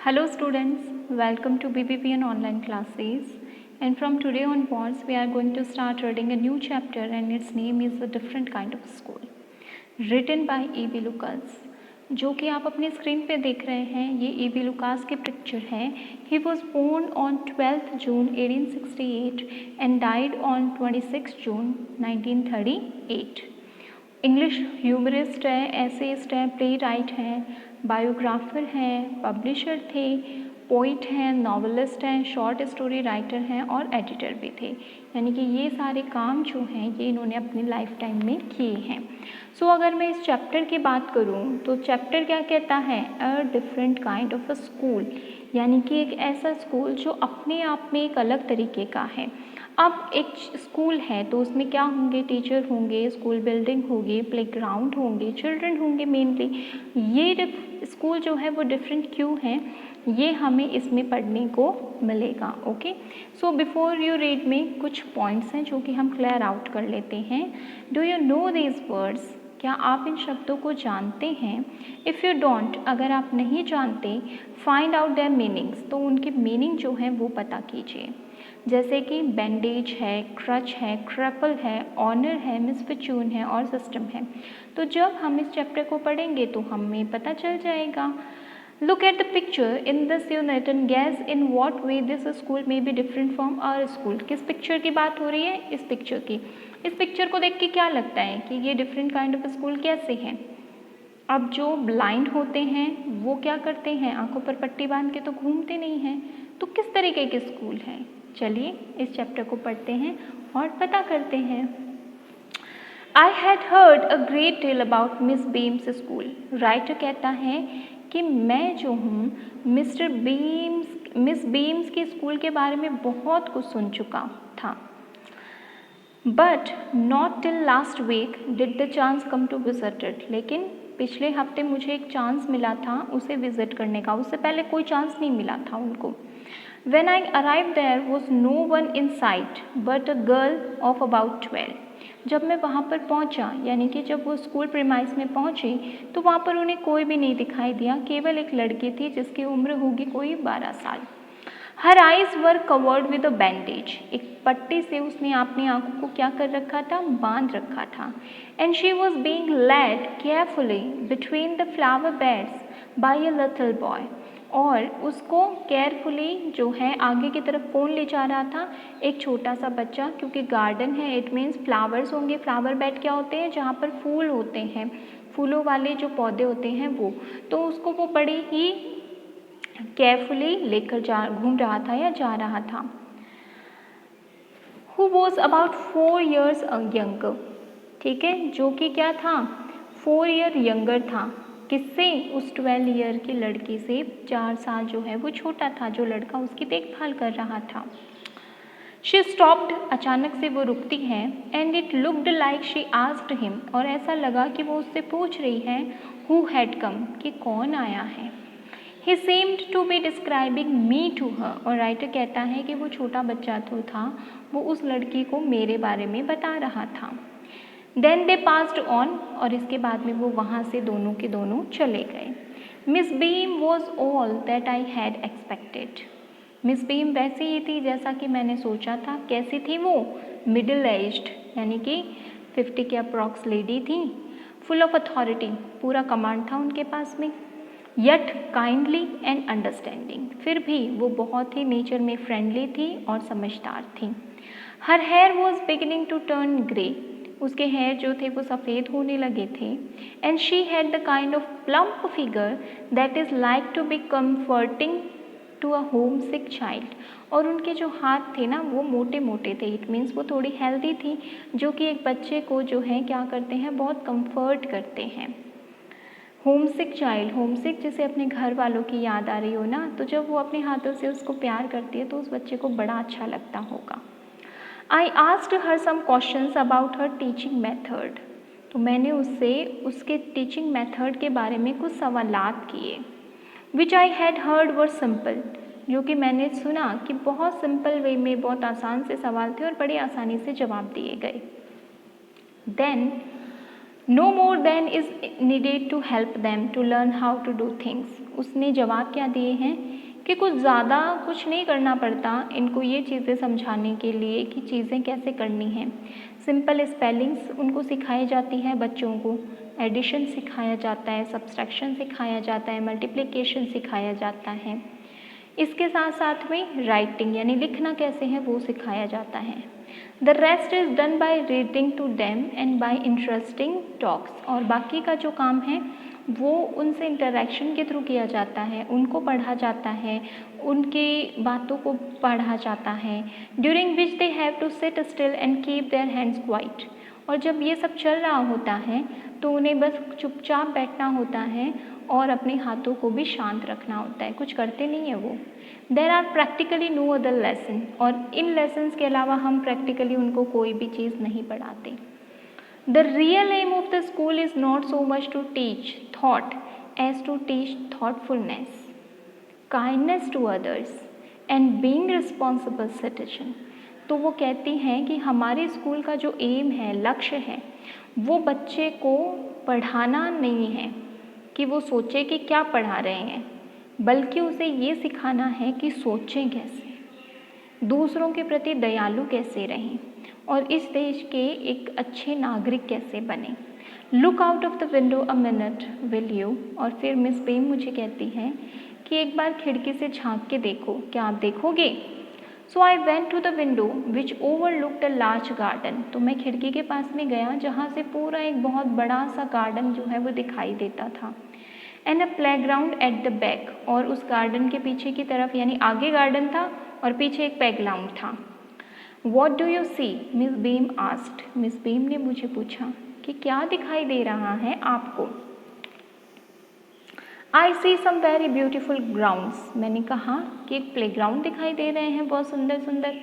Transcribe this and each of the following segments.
Hello students, welcome to BBPN online classes, and from today onwards we are going to start reading a new chapter and its name is A Different Kind of School, written by E.B. Lucas. जो कि आप अपने screen पे देख रहे हैं ये E.B. Lucas की पिक्चर है. He was born on 12th June 1868 and died on 26 June 1938. English humourist है, एसेइस्ट है, प्ले राइट हैं, बायोग्राफर हैं, पब्लिशर थे, पोइट हैं, नॉवलिस्ट हैं, शॉर्ट स्टोरी राइटर हैं और एडिटर भी थे. यानी कि ये सारे काम जो हैं ये इन्होंने अपनी लाइफ टाइम में किए हैं. सो अगर मैं इस चैप्टर की बात करूँ तो चैप्टर क्या कहता है? A different kind of a school, यानी कि एक ऐसा स्कूल जो अपने आप में एक अलग तरीके का है. अब एक स्कूल है तो उसमें क्या होंगे? टीचर होंगे, स्कूल बिल्डिंग होगी, प्लेग्राउंड होंगे, चिल्ड्रन होंगे मेनली. ये स्कूल जो है वो डिफरेंट क्यों है ये हमें इसमें पढ़ने को मिलेगा. Okay, so before you read में कुछ पॉइंट्स हैं जो कि हम क्लियर आउट कर लेते हैं. Do you know these words? क्या आप इन शब्दों को जानते हैं? इफ़ यू डोंट, अगर आप नहीं जानते, फाइंड आउट देयर मीनिंग्स, तो उनकी मीनिंग जो है वो पता कीजिए. जैसे कि बैंडेज है, क्रच है, क्रैपल है, ऑनर है, मिसफॉर्चून है और सिस्टम है. तो जब हम इस चैप्टर को पढ़ेंगे तो हमें पता चल जाएगा. Look at the picture in this unit and guess in what way this school may be different from our school. किस पिक्चर की बात हो रही है? इस पिक्चर की. इस पिक्चर को देख के क्या लगता है कि ये डिफरेंट काइंड ऑफ स्कूल कैसे हैं? अब जो ब्लाइंड होते हैं वो क्या करते हैं? आंखों पर पट्टी बांध के तो घूमते नहीं हैं. तो किस तरीके के स्कूल हैं? चलिए इस चैप्टर को पढ़ते हैं और पता करते हैं. I had heard a great deal about Miss Beam's school. Writer कहता है कि मैं जो हूँ मिस बीम्स के स्कूल के बारे में बहुत कुछ सुन चुका था. But not till last week did the chance come to visit it. लेकिन पिछले हफ्ते मुझे एक चांस मिला था उसे विजिट करने का. उससे पहले कोई चांस नहीं मिला था उनको. When I arrived there was no one in sight but a girl of about 12. जब मैं वहाँ पर पहुँचा, यानी कि जब वो स्कूल प्रीमाइस में पहुँची तो वहाँ पर उन्हें कोई भी नहीं दिखाई दिया. केवल एक लड़की थी जिसकी उम्र होगी कोई 12 साल. Her eyes were covered with a bandage. एक पट्टी से उसने अपनी आंखों को क्या कर रखा था? बांध रखा था. And she was being led carefully between the flower beds by a little boy. और उसको केयरफुली जो है आगे की तरफ कौन ले जा रहा था? एक छोटा सा बच्चा. क्योंकि गार्डन है इट मीन्स फ्लावर्स होंगे. फ्लावर बेड क्या होते हैं? जहाँ पर फूल होते हैं, फूलों वाले जो पौधे होते हैं वो. तो उसको वो बड़ी ही केयरफुली लेकर घूम रहा था या जा रहा था. Who was about 4 years younger. ठीक है, जो कि क्या था? 4 year younger था. किससे? उस 12 ईयर की लड़की से 4 साल जो है वो छोटा था, जो लड़का उसकी देखभाल कर रहा था. She stopped. अचानक से वो रुकती है. And it looked like she asked him. और ऐसा लगा कि वो उससे पूछ रही है who had come, कि कौन आया है. He seemed to be describing me to her. और राइटर कहता है कि वो छोटा बच्चा तो था, वो उस लड़की को मेरे बारे में बता रहा था. Then they passed on. और इसके बाद में वो वहाँ से दोनों के दोनों चले गए. Miss Beam was all that I had expected. Miss beam वैसी ही थी जैसा कि मैंने सोचा था. कैसी थी वो? मिडिल एज्ड, यानी कि 50 के अप्रॉक्स लेडी थी. फुल ऑफ अथॉरिटी, पूरा कमांड था उनके पास में. यट काइंडली एंड अंडरस्टैंडिंग, फिर भी वो बहुत ही नेचर में फ्रेंडली थी और समझदार थी. Her hair was beginning to turn grey. उसके हेयर जो थे वो सफ़ेद होने लगे थे. And she had the kind of plump figure that is like to be comforting to a homesick child. और उनके जो हाथ थे ना वो मोटे मोटे थे. इट मीन्स वो थोड़ी हेल्दी थी, जो कि एक बच्चे को जो है क्या करते हैं? बहुत कंफर्ट करते हैं. होम सिक चाइल्ड, होम सिक जिसे अपने घर वालों की याद आ रही हो ना, तो जब वो अपने हाथों से उसको प्यार करती है तो उस बच्चे को बड़ा अच्छा लगता होगा. I asked her some questions about her teaching method. तो मैंने उससे उसके टीचिंग मेथड के बारे में कुछ सवालात किए. Which I had heard were simple, जो कि मैंने सुना कि बहुत सिंपल वे में बहुत आसान से सवाल थे और बड़ी आसानी से जवाब दिए गए. Then no more than is needed to help them to learn how to do things. उसने जवाब क्या दिए हैं कि कुछ ज़्यादा कुछ नहीं करना पड़ता इनको ये चीज़ें समझाने के लिए कि चीज़ें कैसे करनी हैं। सिंपल स्पेलिंग्स उनको सिखाई जाती है बच्चों को, एडिशन सिखाया जाता है, सब्सट्रैक्शन सिखाया जाता है, मल्टीप्लिकेशन सिखाया जाता है। इसके साथ साथ में राइटिंग यानी लिखना कैसे है वो सिखाया जाता है। The rest is done by reading to them and by interesting talks. और बाकी का जो काम है वो उनसे इंटरेक्शन के थ्रू किया जाता है, उनको पढ़ा जाता है, उनकी बातों को पढ़ा जाता है। During which they have to sit still and keep their hands quiet. और जब ये सब चल रहा होता है तो उन्हें बस चुपचाप बैठना होता है और अपने हाथों को भी शांत रखना होता है, कुछ करते नहीं है वो। There are practically no other lesson. और इन लेसन्स के अलावा हम प्रैक्टिकली उनको कोई भी चीज़ नहीं पढ़ाते। The real aim of the school is not so much to teach thought as to teach thoughtfulness, kindness to others and being responsible citizen। तो वो कहती हैं कि हमारे स्कूल का जो एम है, लक्ष्य है, वो बच्चे को पढ़ाना नहीं है कि वो सोचे कि क्या पढ़ा रहे हैं, बल्कि उसे ये सिखाना है कि सोचें कैसे, दूसरों के प्रति दयालु कैसे रहें और इस देश के एक अच्छे नागरिक कैसे बने। Look out of the window a minute will you. और फिर मिस बेम मुझे कहती है कि एक बार खिड़की से झांक के देखो, क्या आप देखोगे? So I went to the window which overlooked a large garden. तो मैं खिड़की के पास में गया जहाँ से पूरा एक बहुत बड़ा सा गार्डन जो है वो दिखाई देता था। And a playground at the back. और उस गार्डन के पीछे की तरफ यानी आगे गार्डन था और पीछे एक प्लेग्राउंड था। What do you see? Miss Beam asked. Miss Beam ने मुझे पूछा कि क्या दिखाई दे रहा है आपको? आई सी सम वेरी ब्यूटिफुल ग्राउंड्स। मैंने कहा कि एक प्लेग्राउंड दिखाई दे रहे हैं बहुत सुंदर सुंदर।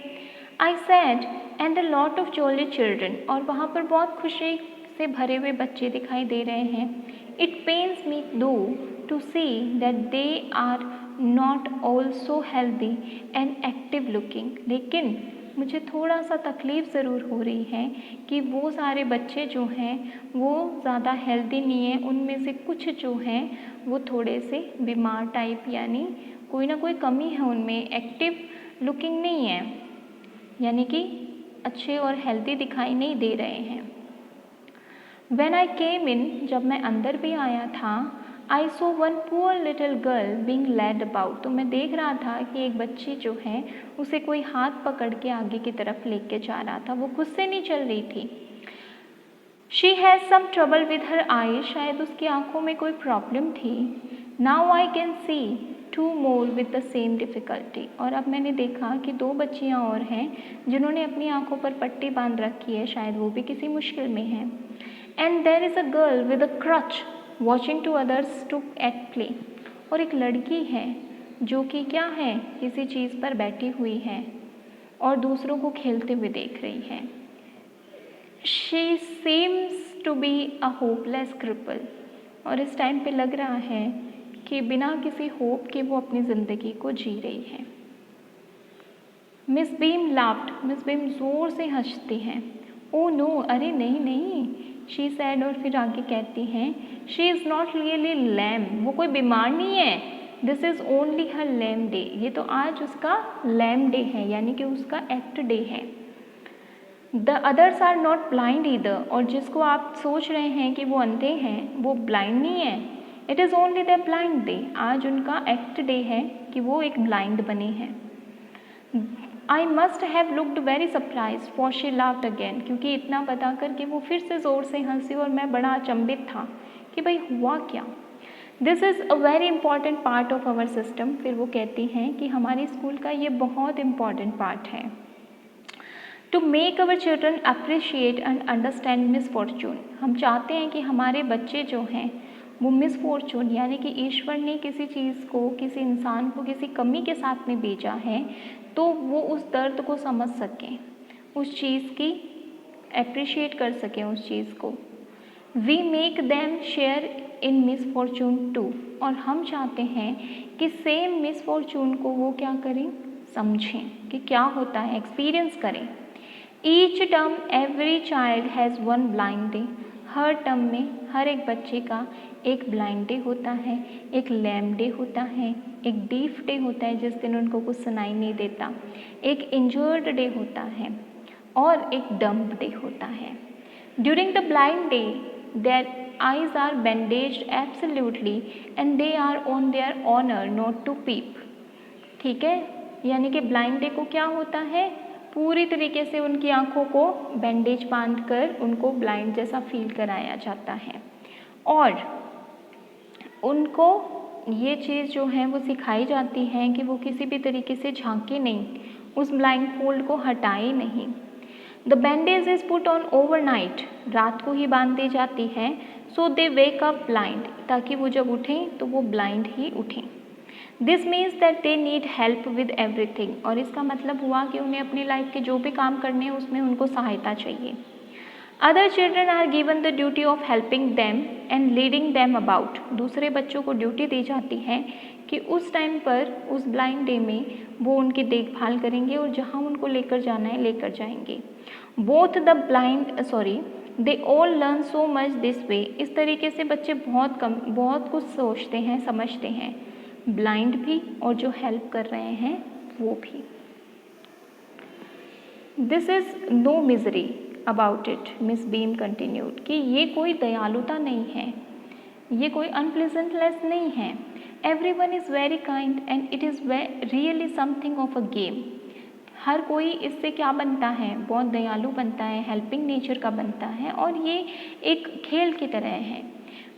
I said and a lot of jolly children. और वहाँ पर बहुत खुशी से भरे हुए बच्चे दिखाई दे रहे हैं। It pains me though to see that they are not also healthy and active looking. लेकिन मुझे थोड़ा सा तकलीफ़ ज़रूर हो रही है कि वो सारे बच्चे जो हैं वो ज़्यादा हेल्दी नहीं हैं, उनमें से कुछ जो हैं वो थोड़े से बीमार टाइप यानी कोई ना कोई कमी है उनमें, एक्टिव लुकिंग नहीं है, यानी कि अच्छे और हेल्दी दिखाई नहीं दे रहे हैं। When I came in, जब मैं अंदर भी आया था, I saw one poor little girl being led about। तो मैं देख रहा था कि एक बच्ची जो है उसे कोई हाथ पकड़ के आगे की तरफ लेके जा रहा था, वो खुद से नहीं चल रही थी। She has some trouble with her eyes। शायद उसकी आँखों में कोई प्रॉब्लम थी। Now I can see two more with the same difficulty। और अब मैंने देखा कि दो बच्चियाँ और हैं जिन्होंने अपनी आँखों पर पट्टी बांध रखी है, शायद वो भी किसी मुश्किल में हैं। And there is a girl with a crutch watching to others to at play। और एक लड़की है जो कि क्या है, किसी चीज़ पर बैठी हुई है और दूसरों को खेलते हुए देख रही है। She seems to be a hopeless cripple। और इस टाइम पे लग रहा है कि बिना किसी होप के वो अपनी ज़िंदगी को जी रही है। Miss beam laughed. Miss beam ज़ोर से हंसती हैं। ओ नो, अरे नहीं नहीं, शी सैड। और फिर आगे कहती हैं she is not really lame. वो कोई बीमार नहीं है। This is only her lame day. ये तो आज उसका लैम डे है, यानी कि उसका एक्ट डे है। The others are not blind either. और जिसको आप सोच रहे हैं कि वो अंधे हैं, वो ब्लाइंड नहीं है। It is only the blind day. आज उनका एक्ट डे है कि वो एक ब्लाइंड बने हैं। I must have looked very surprise for she laughed again. क्योंकि इतना बता कर कि वो फिर से ज़ोर से हंसी और मैं बड़ा अचंभित था कि भाई हुआ क्या। This is a very important part of our system. फिर वो कहती हैं कि हमारे स्कूल का ये बहुत इम्पॉर्टेंट पार्ट है। To make our children appreciate and understand misfortune. हम चाहते हैं कि हमारे बच्चे जो हैं वो मिसफॉर्चून यानी कि ईश्वर ने किसी चीज़ को, किसी इंसान को किसी कमी के साथ में भेजा है तो वो उस दर्द को समझ सकें, उस चीज़ की अप्रिशिएट कर सकें उस चीज़ को। We make them share in misfortune too. और हम चाहते हैं कि सेम मिसफॉर्चून को वो क्या करें, समझें कि क्या होता है, एक्सपीरियंस करें। Each term every child has one blind day. Her term में हर एक बच्चे का एक ब्लाइंड डे होता है, एक लैम डे होता है, एक डीफ डे होता है जिस दिन उनको कुछ सुनाई नहीं देता, एक इंजर्ड डे होता है और एक डम्प डे होता है। During the blind day their eyes are bandaged absolutely and they are on their honor not to peep। ठीक है, यानी कि ब्लाइंड डे को क्या होता है, पूरी तरीके से उनकी आंखों को बैंडेज बांधकर उनको ब्लाइंड जैसा फील कराया जाता है और उनको ये चीज़ जो है वो सिखाई जाती है कि वो किसी भी तरीके से झांके नहीं, उस ब्लाइंड फोल्ड को हटाए नहीं। The bandage is put on overnight, रात को ही बांध दी जाती है, सो दे वेक अप ब्लाइंड, ताकि वो जब उठें तो वो ब्लाइंड ही उठें। This means that they need help with everything, और इसका मतलब हुआ कि उन्हें अपनी लाइफ के जो भी काम करने हैं उसमें उनको सहायता चाहिए। Other children are given the duty of helping them and leading them about, दूसरे बच्चों को ड्यूटी दी जाती है कि उस टाइम पर उस ब्लाइंड डे में वो उनकी देखभाल करेंगे और जहाँ उनको लेकर जाना है लेकर जाएंगे। Both the they all learn so much this way, इस तरीके से बच्चे बहुत कुछ सोचते हैं, समझते हैं, ब्लाइंड भी और जो हेल्प कर रहे हैं वो भी। This is no misery about it, Miss Beam continued, कि ये कोई दयालुता नहीं है, ये कोई अनप्लेजेंटनेस नहीं है। Everyone is very kind and it is really something of a game. हर कोई इससे क्या बनता है, बहुत दयालु बनता है, हेल्पिंग नेचर का बनता है और ये एक खेल की तरह है।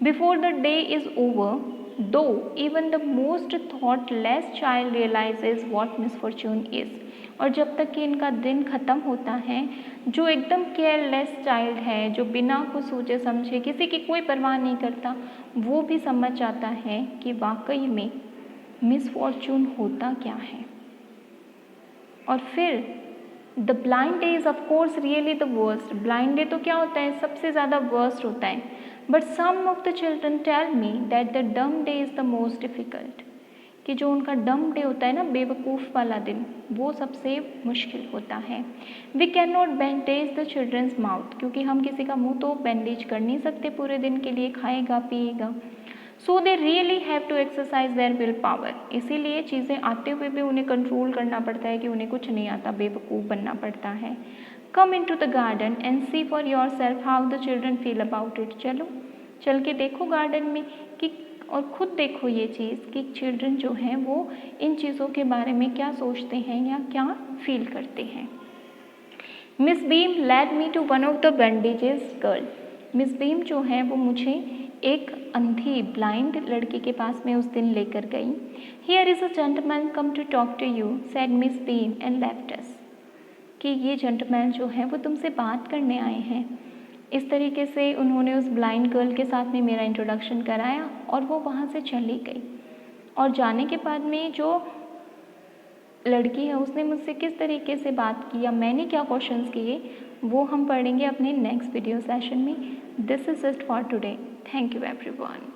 Before the day is over, though even the most thoughtless child realises what misfortune is, और जब तक कि इनका दिन ख़त्म होता है, जो एकदम केयरलेस चाइल्ड है, जो बिना कुछ सोचे समझे किसी की कोई परवाह नहीं करता, वो भी समझ जाता है कि वाकई में मिसफॉर्चून होता क्या है। और फिर the blind day is of course really the worst, blind day तो क्या होता है, सबसे ज़्यादा वर्स्ट होता है। But some of the children tell me that the dumb day is the most difficult, कि जो उनका डम डे होता है ना, बेवकूफ़ वाला दिन, वो सबसे मुश्किल होता है। We can not bandage the children's mouth, क्योंकि हम किसी का मुंह तो बैंडेज कर नहीं सकते पूरे दिन के लिए, खाएगा पिएगा। So they really have to exercise their will power, इसीलिए चीज़ें आते हुए भी उन्हें कंट्रोल करना पड़ता है कि उन्हें कुछ नहीं आता, बेवकूफ़ बनना पड़ता है। Come into the garden and see for yourself how the children feel about it, चलो चल के देखो गार्डन में कि, और ख़ुद देखो ये चीज़ कि चिल्ड्रन जो हैं वो इन चीज़ों के बारे में क्या सोचते हैं या क्या फील करते हैं। Miss Beam led me to one of the bandages girl, Miss Beam जो है वो मुझे एक अंधी ब्लाइंड लड़की के पास में उस दिन लेकर गई। Here is a gentleman come to talk to you said Miss Beam and left us, कि ये जेंटलमैन जो है वो तुमसे बात करने आए हैं। इस तरीके से उन्होंने उस ब्लाइंड गर्ल के साथ में मेरा इंट्रोडक्शन कराया और वो वहाँ से चली गई। और जाने के बाद में जो लड़की है उसने मुझसे किस तरीके से बात की या मैंने क्या क्वेश्चंस किए, वो हम पढ़ेंगे अपने नेक्स्ट वीडियो सेशन में। This is just for today, thank you everyone.